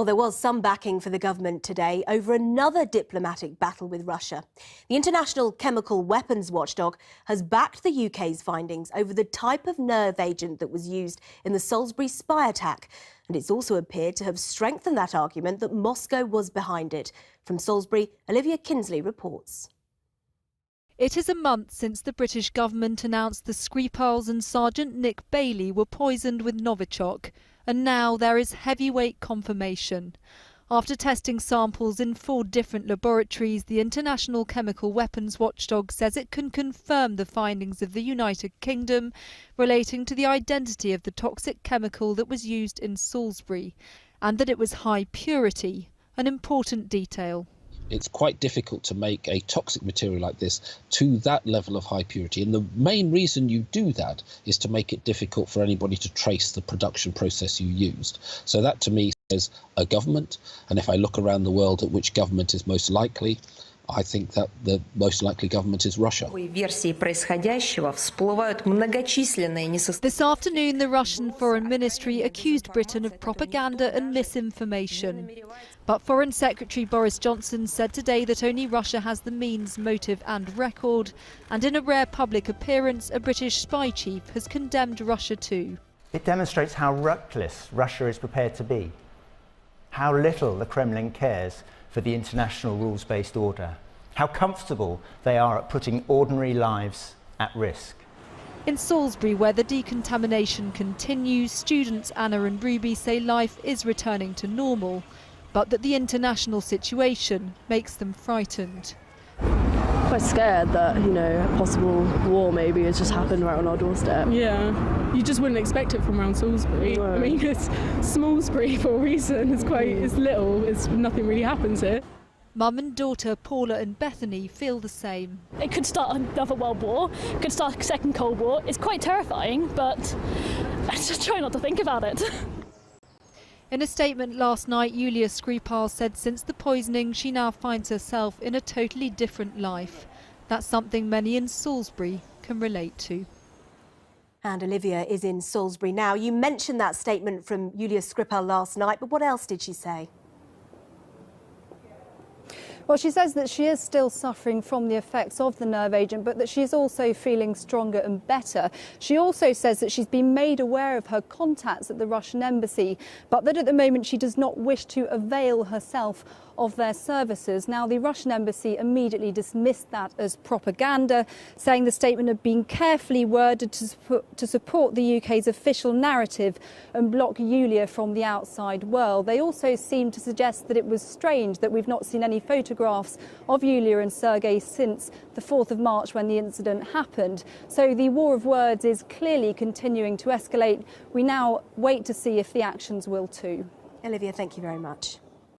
Well, there was some backing for the government today over another diplomatic battle with Russia. The International Chemical Weapons Watchdog has backed the UK's findings over the type of nerve agent that was used in the Salisbury spy attack. And it's also appeared to have strengthened that argument that Moscow was behind it. From Salisbury, Olivia Kinsley reports. It is a month since the British government announced the Skripals and Sergeant Nick Bailey were poisoned with novichok, and now there is heavyweight confirmation. After testing samples in 4 different laboratories, the International Chemical Weapons Watchdog says it can confirm the findings of the United Kingdom relating to the identity of the toxic chemical that was used in Salisbury, and that it was high purity, an important detail. It's quite difficult to make a toxic material like this to that level of high purity. And the main reason you do that is to make it difficult for anybody to trace the production process you used. So that to me says a government. And if I look around the world at which government is most likely, I think that the most likely government is Russia. This afternoon, the Russian Foreign Ministry accused Britain of propaganda and misinformation. But Foreign Secretary Boris Johnson said today that only Russia has the means, motive and record. And in a rare public appearance, a British spy chief has condemned Russia too. It demonstrates how reckless Russia is prepared to be, how little the Kremlin cares for the international rules-based order, how comfortable they are at putting ordinary lives at risk. In Salisbury, where the decontamination continues, students Anna and Ruby say life is returning to normal, but that the international situation makes them frightened. Quite scared that, a possible war maybe has just happened right on our doorstep. Yeah, you just wouldn't expect it from around Salisbury. No. I mean, it's Salisbury for a reason. It's little. Nothing really happens here. Mum and daughter Paula and Bethany feel the same. It could start another world war, it could start a second Cold War. It's quite terrifying, but I just try not to think about it. In a statement last night, Yulia Skripal said since the poisoning she now finds herself in a totally different life. That's something many in Salisbury can relate to. And Olivia is in Salisbury now. You mentioned that statement from Yulia Skripal last night, but what else did she say? Well, she says that she is still suffering from the effects of the nerve agent, but that she is also feeling stronger and better. She also says that she's been made aware of her contacts at the Russian embassy, but that at the moment she does not wish to avail herself of their services. Now, the Russian embassy immediately dismissed that as propaganda, saying the statement had been carefully worded to support the UK's official narrative and block Yulia from the outside world. They also seemed to suggest that it was strange that we've not seen any photographs of Yulia and Sergei since the 4th of March when the incident happened. So the war of words is clearly continuing to escalate. We now wait to see if the actions will too. Olivia, thank you very much.